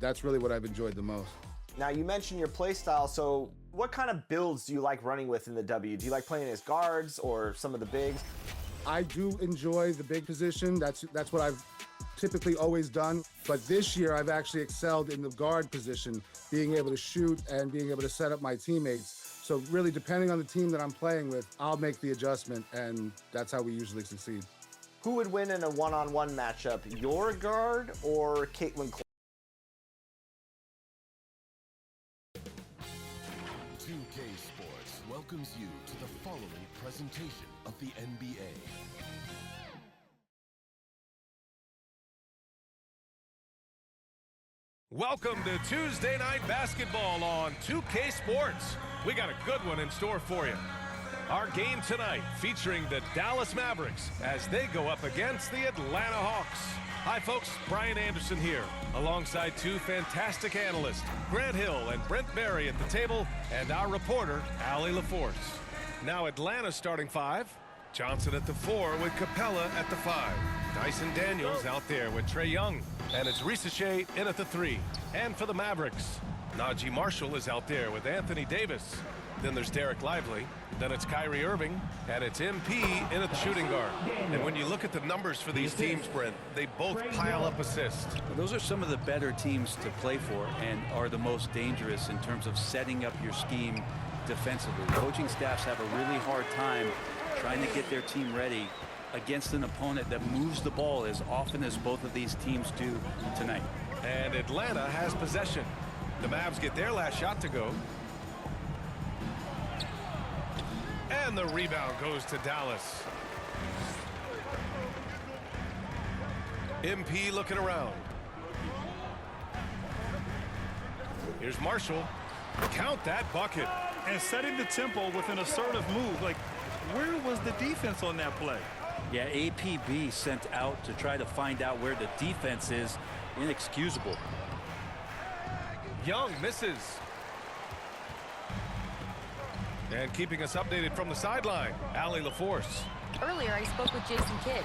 that's really what I've enjoyed the most. Now, you mentioned your play style, so what kind of builds do you like running with in the W? Do you like playing as guards or some of the bigs? I do enjoy the big position. That's what I've typically always done. But this year, I've actually excelled in the guard position, being able to shoot and being able to set up my teammates. So really, depending on the team that I'm playing with, I'll make the adjustment, and that's how we usually succeed. Who would win in a one-on-one matchup, your guard or Caitlin Clark? 2K Sports welcomes you to the following presentation of the NBA. Welcome to Tuesday Night Basketball on 2K Sports. We got a good one in store for you. Our game tonight featuring the Dallas Mavericks as they go up against the Atlanta Hawks. Hi folks, Brian Anderson here, alongside two fantastic analysts, Grant Hill and Brent Berry at the table, and our reporter, Allie LaForce. Now Atlanta's starting five. Johnson at the 4 with Capella at the 5. Dyson Daniels out there with Trae Young. And it's Ricochet in at the 3. And for the Mavericks, Najee Marshall is out there with Anthony Davis. Then there's Derek Lively. Then it's Kyrie Irving. And it's MP in at the shooting guard. And when you look at the numbers for these teams, Brent, they both pile up assists. Those are some of the better teams to play for and are the most dangerous in terms of setting up your scheme defensively. Coaching staffs have a really hard time trying to get their team ready against an opponent that moves the ball as often as both of these teams do tonight. And Atlanta has possession. The Mavs get their last shot to go. And the rebound goes to Dallas. MP looking around. Here's Marshall. Count that bucket. And setting the tempo with an assertive move. Like, where was the defense on that play? Yeah, APB sent out to try to find out where the defense is. Inexcusable. Young misses. And keeping us updated from the sideline, Allie LaForce. Earlier, I spoke with Jason Kidd.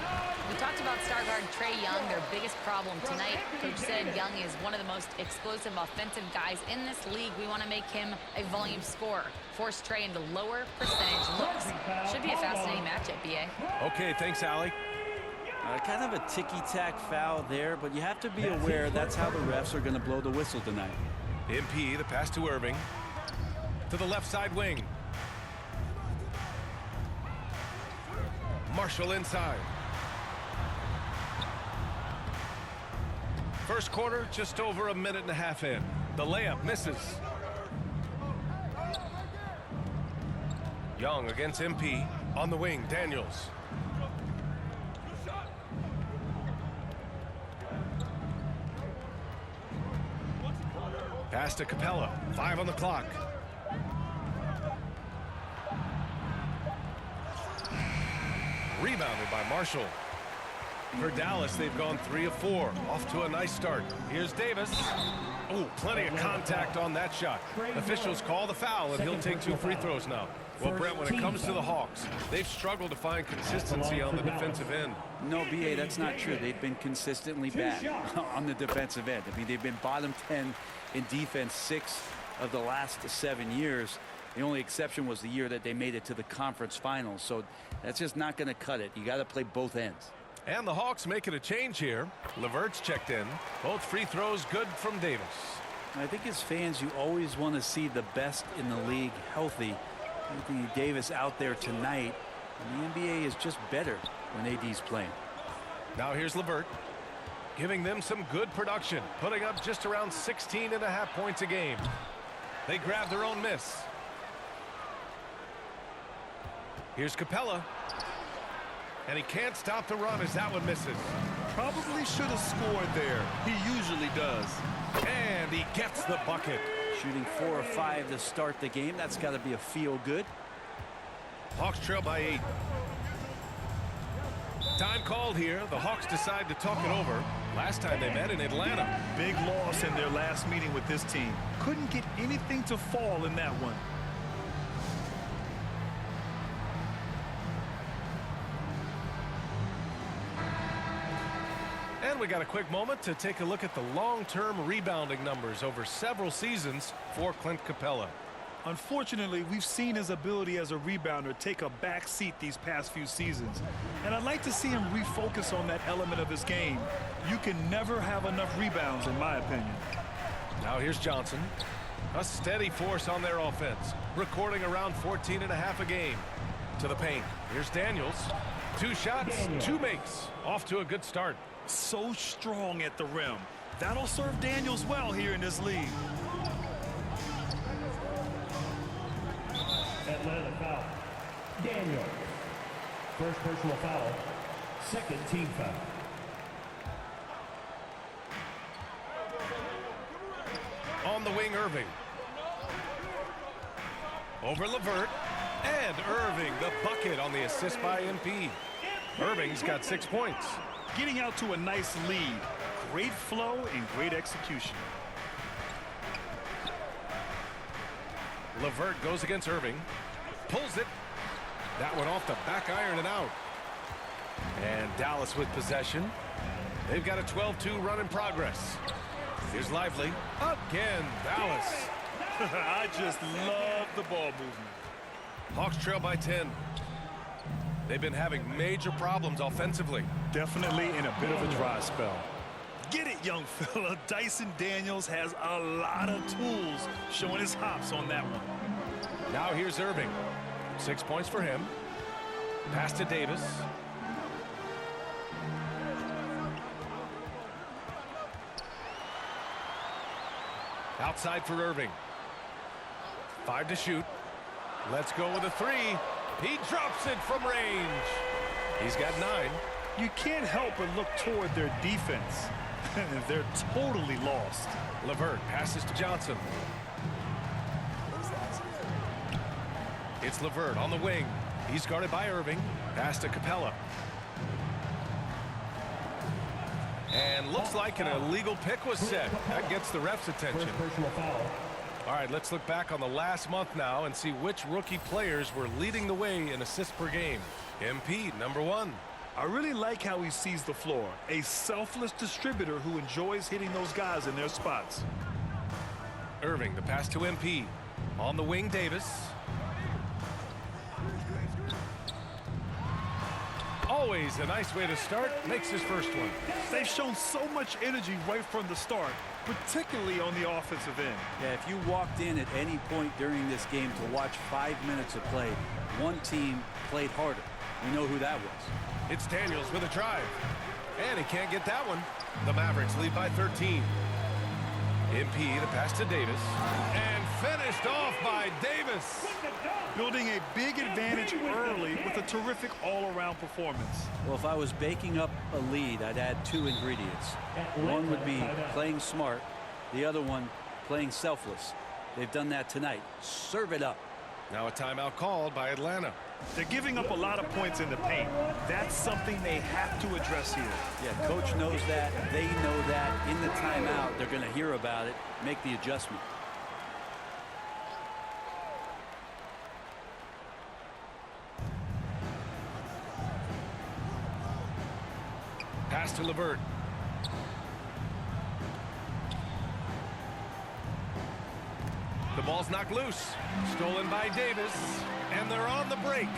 We talked about star guard Trae Young, their biggest problem tonight. Coach said Young is one of the most explosive offensive guys in this league. We want to make him a volume scorer. Force Trae into lower percentage looks. Should be a fascinating matchup, BA. Okay, thanks, Allie. Kind of a ticky-tack foul there, but you have to be aware that's how the refs are going to blow the whistle tonight. MP, the pass to Irving. To the left side wing. Marshall inside. First quarter, just over a minute and a half in. The layup misses. Young against MP. On the wing, Daniels. Pass to Capella. 5 on the clock. Rebounded by Marshall. For Dallas, they've gone 3 of 4. Off to a nice start. Here's Davis. Oh, plenty of contact on that shot. Officials call the foul, and he'll take 2 free throws now. Well, Brent, when it comes to the Hawks, they've struggled to find consistency on the defensive end. No, BA, that's not true. They've been consistently bad on the defensive end. I mean, they've been bottom 10 in defense 6 of the last 7 years. The only exception was the year that they made it to the conference finals. So that's just not going to cut it. You got to play both ends. And the Hawks making a change here. Levert's checked in. Both free throws good from Davis. I think as fans, you always want to see the best in the league healthy. Anthony Davis out there tonight. And the NBA is just better when AD's playing. Now here's Levert. Giving them some good production. Putting up just around 16.5 points a game. They grab their own miss. Here's Capella. And he can't stop the run as that one misses. Probably should have scored there. He usually does. And he gets the bucket. Shooting 4 or 5 to start the game. That's got to be a feel good. Hawks trail by 8. Time called here. The Hawks decide to talk it over. Last time they met in Atlanta. Big loss in their last meeting with this team. Couldn't get anything to fall in that one. And we got a quick moment to take a look at the long-term rebounding numbers over several seasons for Clint Capella. Unfortunately, we've seen his ability as a rebounder take a back seat these past few seasons. And I'd like to see him refocus on that element of his game. You can never have enough rebounds, in my opinion. Now here's Johnson. A steady force on their offense, recording around 14.5 a game. To the paint. Here's Daniels. 2 shots, 2 makes. Off to a good start. So strong at the rim. That'll serve Daniels well here in this league. Atlanta foul. Daniel. First personal foul. Second team foul. On the wing, Irving. Over LeVert. And Irving, the bucket on the assist by MP. Irving's got 6 points. Getting out to a nice lead. Great flow and great execution. LeVert goes against Irving. Pulls it. That one off the back iron and out. And Dallas with possession. They've got a 12-2 run in progress. Here's Lively. Again, Dallas. I just love the ball movement. Hawks trail by 10. They've been having major problems offensively. Definitely in a bit of a dry spell. Get it, young fella. Dyson Daniels has a lot of tools, showing his hops on that one. Now here's Irving. 6 points for him. Pass to Davis. Outside for Irving. 5 to shoot. Let's go with a 3. He drops it from range. He's got 9. You can't help but look toward their defense. They're totally lost. LeVert passes to Johnson. It's LeVert on the wing. He's guarded by Irving. Pass to Capella. And looks like an illegal pick was set. That gets the ref's attention. Personal foul. All right, let's look back on the last month now and see which rookie players were leading the way in assists per game. MP, number 1. I really like how he sees the floor. A selfless distributor who enjoys hitting those guys in their spots. Irving, the pass to MP. On the wing, Davis. Always a nice way to start. Makes his first one. They've shown so much energy right from the start, particularly on the offensive end. Yeah, if you walked in at any point during this game to watch 5 minutes of play, one team played harder. We know who that was. It's Daniels with a drive. And he can't get that one. The Mavericks lead by 13. MP, the pass to Davis. And finished off by Davis. Building a big advantage early with a terrific all-around performance. Well, if I was baking up a lead, I'd add 2 ingredients. One would be playing smart. The other one, playing selfless. They've done that tonight. Serve it up. Now a timeout called by Atlanta. They're giving up a lot of points in the paint. That's something they have to address here. Yeah, coach knows that. They know that. In the timeout, they're going to hear about it, make the adjustment. Pass to LeVert. The ball's knocked loose. Stolen by Davis. And they're on the break.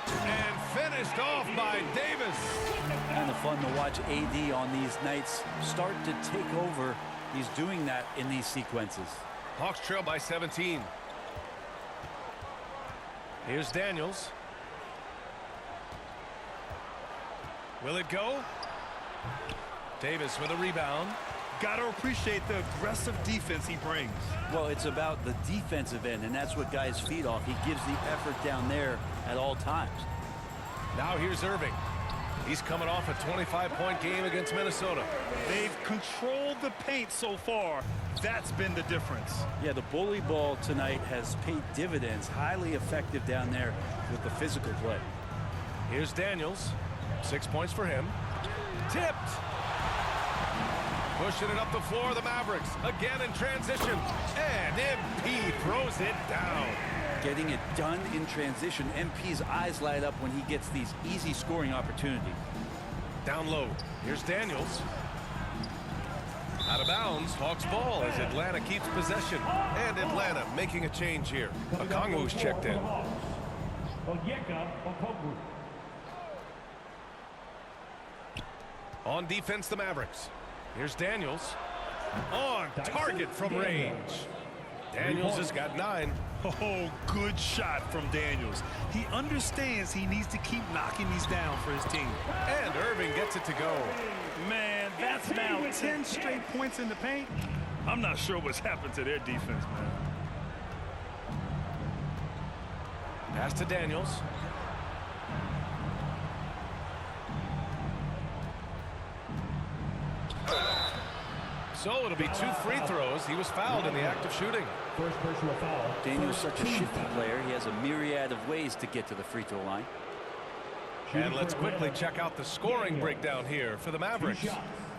And finished off by Davis. Kind of fun to watch AD on these nights start to take over. He's doing that in these sequences. Hawks trail by 17. Here's Daniels. Will it go? Davis with a rebound. Got to appreciate the aggressive defense he brings. Well, it's about the defensive end, and that's what guys feed off. He gives the effort down there at all times. Now here's Irving. He's coming off a 25-point game against Minnesota. They've controlled the paint so far. That's been the difference. Yeah, the bully ball tonight has paid dividends. Highly effective down there with the physical play. Here's Daniels. 6 points for him. Tipped. Pushing it up the floor, the Mavericks. Again in transition. And MP throws it down. Getting it done in transition. MP's eyes light up when he gets these easy scoring opportunities. Down low. Here's Daniels. Out of bounds. Hawks ball as Atlanta keeps possession. And Atlanta making a change here. Okongwu's checked in. On defense, the Mavericks. Here's Daniels. On target from range. Daniels has got 9. Oh, good shot from Daniels. He understands he needs to keep knocking these down for his team. And Irving gets it to go. Man, that's now 10 straight points in the paint. I'm not sure what's happened to their defense, man. Pass to Daniels. So it'll be 2 free throws. He was fouled in the act of shooting. First personal foul. Daniel's such a shifty player. He has a myriad of ways to get to the free throw line. And let's quickly check out the scoring breakdown here for the Mavericks.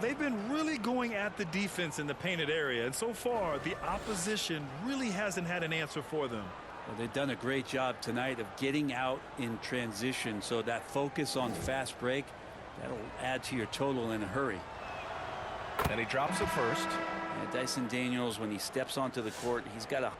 They've been really going at the defense in the painted area, and so far the opposition really hasn't had an answer for them. Well, they've done a great job tonight of getting out in transition, so that focus on fast break, that'll add to your total in a hurry. And he drops it first. And Dyson Daniels, when he steps onto the court, he's got a...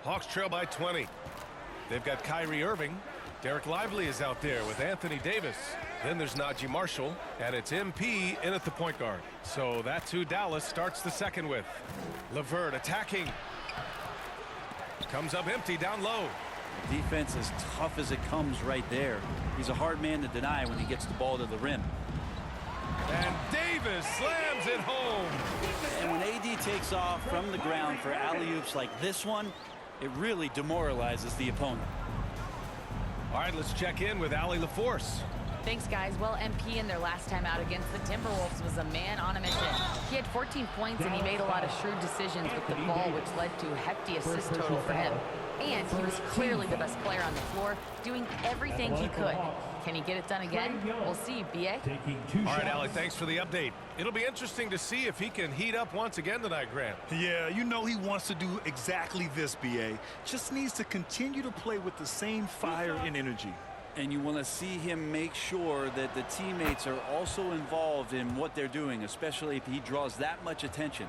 Hawks trail by 20. They've got Kyrie Irving. Derek Lively is out there with Anthony Davis. Then there's Najee Marshall, and it's MP in at the point guard. So that's who Dallas starts the second with. LeVert attacking. Comes up empty down low. Defense as tough as it comes right there. He's a hard man to deny when he gets the ball to the rim. And Davis slams it home. And when AD takes off from the ground for alley-oops like this one, it really demoralizes the opponent. All right, let's check in with Allie LaForce. Thanks, guys. Well, MP in their last time out against the Timberwolves was a man on a mission. He had 14 points, and he made a lot of shrewd decisions with the ball, which led to a hefty assist total for him. And he was clearly the best player on the floor, doing everything he could. Can he get it done again? We'll see, B.A. All right, Allie, thanks for the update. It'll be interesting to see if he can heat up once again tonight, Grant. Yeah, you know he wants to do exactly this, B.A. Just needs to continue to play with the same fire and energy. And you want to see him make sure that the teammates are also involved in what they're doing, especially if he draws that much attention.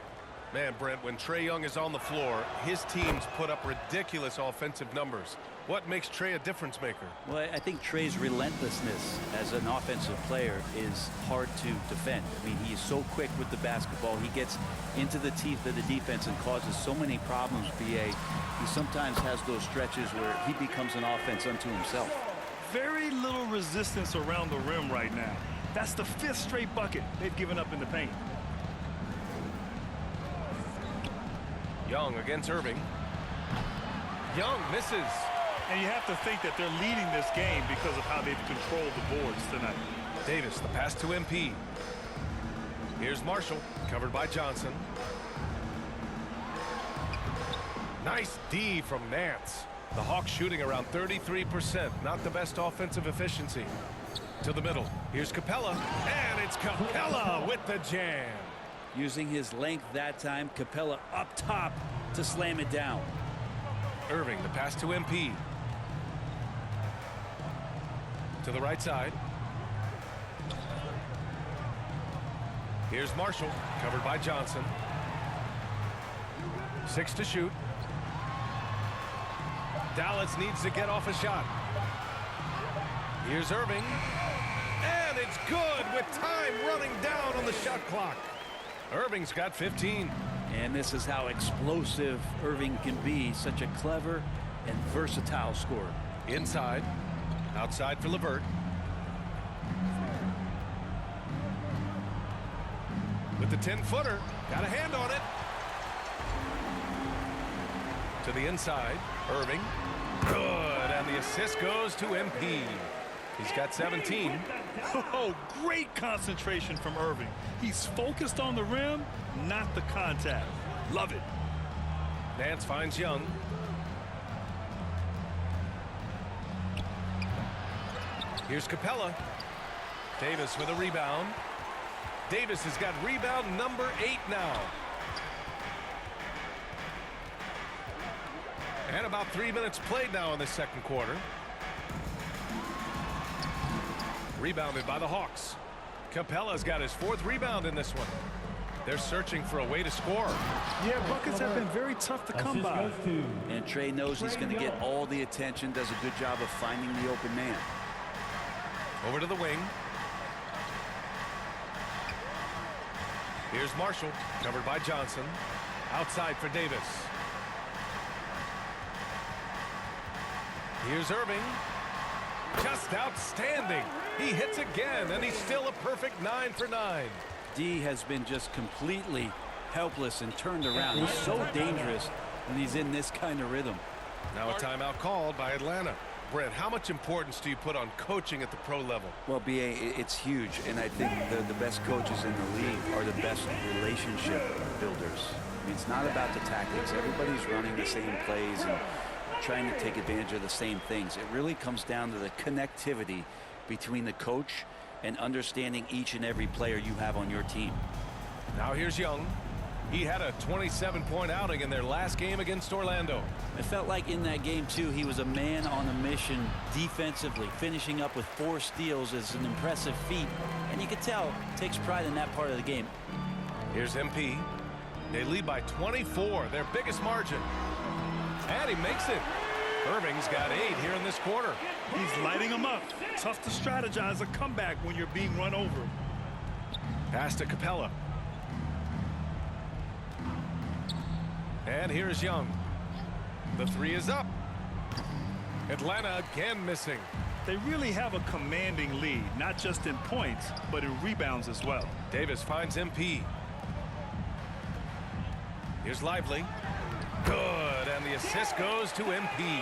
Man, Brent, when Trae Young is on the floor, his teams put up ridiculous offensive numbers. What makes Trae a difference maker? Well, I think Trae's relentlessness as an offensive player is hard to defend. I mean, he's so quick with the basketball. He gets into the teeth of the defense and causes so many problems, B.A. He sometimes has those stretches where he becomes an offense unto himself. Very little resistance around the rim right now. That's the 5th straight bucket they've given up in the paint. Young against Irving. Young misses. And you have to think that they're leading this game because of how they've controlled the boards tonight. Davis, the pass to MP. Here's Marshall, covered by Johnson. Nice D from Nance. The Hawks shooting around 33%. Not the best offensive efficiency. To the middle. Here's Capella. And it's Capella with the jam. Using his length that time, Capella up top to slam it down. Irving, the pass to MP. To the right side. Here's Marshall, covered by Johnson. 6 to shoot. Dallas needs to get off a shot. Here's Irving. And it's good with time running down on the shot clock. Irving's got 15. And this is how explosive Irving can be. Such a clever and versatile scorer. Inside. Outside for LeVert. With the 10-footer. Got a hand on it. To the inside. Irving. Good. And the assist goes to MP. He's got 17. Oh, great concentration from Irving. He's focused on the rim, not the contact. Love it. Nance finds Young. Here's Capella. Davis with a rebound. Davis has got rebound number 8 now. And about 3 minutes played now in the second quarter. Rebounded by the Hawks. Capella's got his 4th rebound in this one. They're searching for a way to score. Yeah, buckets have been very tough to come by. And Trey knows he's going to get all the attention, does a good job of finding the open man. Over to the wing. Here's Marshall, covered by Johnson. Outside for Davis. Here's Irving. Just outstanding. He hits again, and he's still a perfect 9 for 9. D has been just completely helpless and turned around. He's so dangerous when he's in this kind of rhythm. Now a timeout called by Atlanta. Brent, how much importance do you put on coaching at the pro level? Well, B.A., it's huge, and I think the best coaches in the league are the best relationship builders. I mean, it's not about the tactics. Everybody's running the same plays and trying to take advantage of the same things. It really comes down to the connectivity between the coach and understanding each and every player you have on your team. Now here's Young. He had a 27-point outing in their last game against Orlando. It felt like in that game, too, he was a man on a mission defensively. Finishing up with 4 steals is an impressive feat. And you can tell, takes pride in that part of the game. Here's MP. They lead by 24, their biggest margin. And he makes it. Irving's got 8 here in this quarter. He's lighting them up. Tough to strategize a comeback when you're being run over. Pass to Capella. And here's Young. The 3 is up. Atlanta again missing. They really have a commanding lead, not just in points, but in rebounds as well. Davis finds MP. Here's Lively. Good, and the assist goes to MP.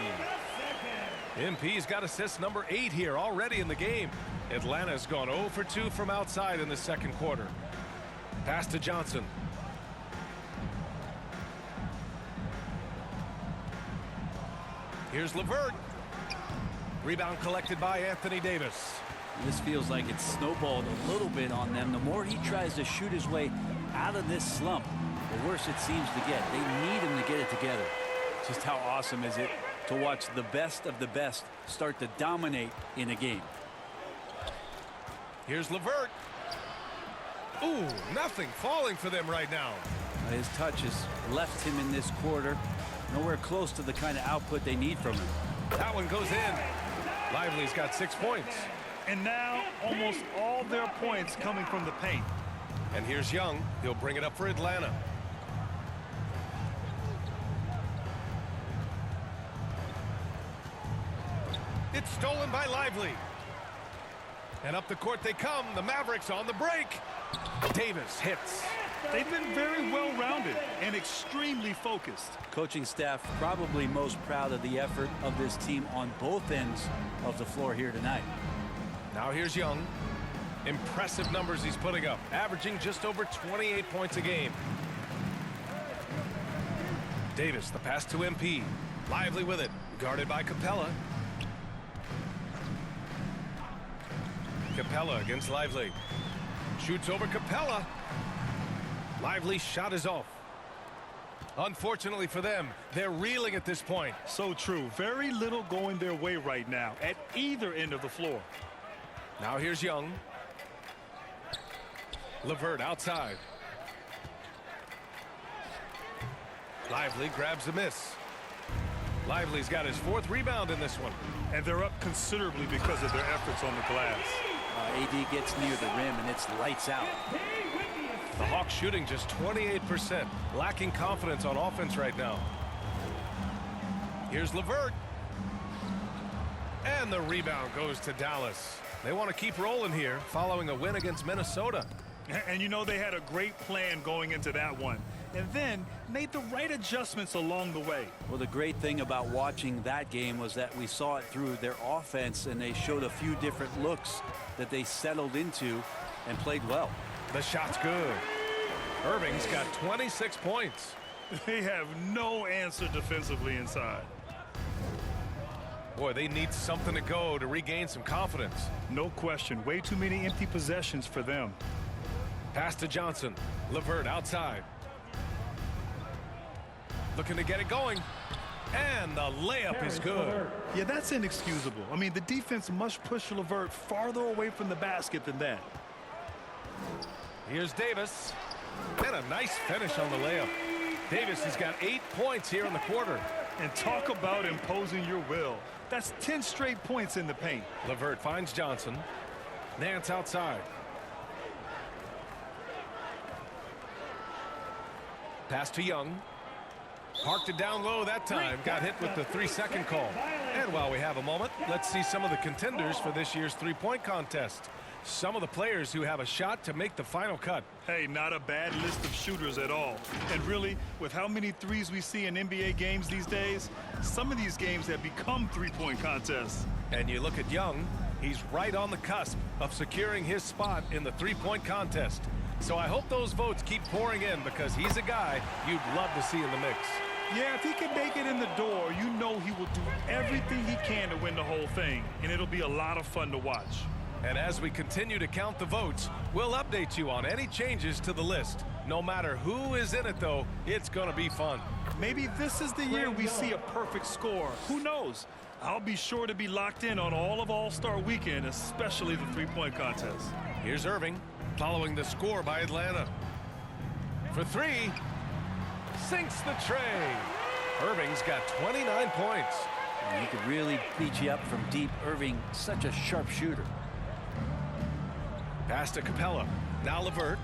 MP's got assist number 8 here already in the game. Atlanta's gone 0 for 2 from outside in the second quarter. Pass to Johnson. Here's LeVert. Rebound collected by Anthony Davis. This feels like it's snowballed a little bit on them. The more he tries to shoot his way out of this slump, the worse it seems to get. They need him to get it together. Just how awesome is it to watch the best of the best start to dominate in a game. Here's LeVert. Ooh, nothing falling for them right now. His touch has left him in this quarter. Nowhere close to the kind of output they need from him. That one goes in. Lively's got 6 points. And now almost all their points coming from the paint. And here's Young. He'll bring it up for Atlanta. It's stolen by Lively. And up the court they come. The Mavericks on the break. Davis hits. They've been very well-rounded and extremely focused. Coaching staff probably most proud of the effort of this team on both ends of the floor here tonight. Now here's Young. Impressive numbers he's putting up, averaging just over 28 points a game. Davis, the pass to MP. Lively with it, guarded by Capella. Capella against Lively. Shoots over Capella. Lively shot is off. Unfortunately for them, they're reeling at this point. So true. Very little going their way right now at either end of the floor. Now here's Young. Levert outside. Lively grabs a miss. Lively's got his 4th rebound in this one. And they're up considerably because of their efforts on the glass. AD gets near the rim and it's lights out. The Hawks shooting just 28%, lacking confidence on offense right now. Here's Levert. And the rebound goes to Dallas. They want to keep rolling here following a win against Minnesota. And you know they had a great plan going into that one. And then made the right adjustments along the way. Well, the great thing about watching that game was that we saw it through their offense, and they showed a few different looks that they settled into and played well. The shot's good. Irving's got 26 points. They have no answer defensively inside. Boy, they need something to go to regain some confidence. No question. Way too many empty possessions for them. Pass to Johnson. Levert outside. Looking to get it going. And the layup is good. Yeah, that's inexcusable. I mean, the defense must push Levert farther away from the basket than that. Here's Davis. And a nice finish on the layup. Davis has got 8 points here in the quarter. And talk about imposing your will. That's 10 straight points in the paint. Levert finds Johnson. Nance outside. Pass to Young. Parked it down low that time. Got hit with the 3-second call. And while we have a moment, let's see some of the contenders for this year's three-point contest. Some of the players who have a shot to make the final cut. Hey, not a bad list of shooters at all. And really, with how many threes we see in NBA games these days, some of these games have become three-point contests. And you look at Young, he's right on the cusp of securing his spot in the three-point contest. So I hope those votes keep pouring in because he's a guy you'd love to see in the mix. Yeah, if he can make it in the door, you know he will do everything he can to win the whole thing. And it'll be a lot of fun to watch. And as we continue to count the votes, we'll update you on any changes to the list. No matter who is in it, though, it's going to be fun. Maybe this is the year we see a perfect score. Who knows? I'll be sure to be locked in on all of All-Star Weekend, especially the three-point contest. Here's Irving, following the score by Atlanta. For 3, sinks the tray. Irving's got 29 points. And he could really beat you up from deep. Irving, such a sharp shooter. Pass to Capella. Now Levert.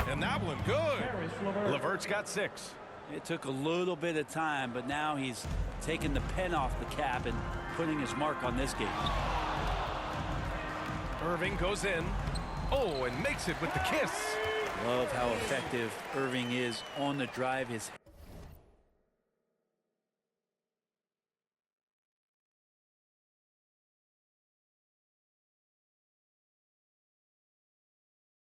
And that one good. Levert's got 6. It took a little bit of time, but now he's taking the pen off the cap and putting his mark on this game. Irving goes in. Oh, and makes it with the kiss. Love how effective Irving is on the drive. His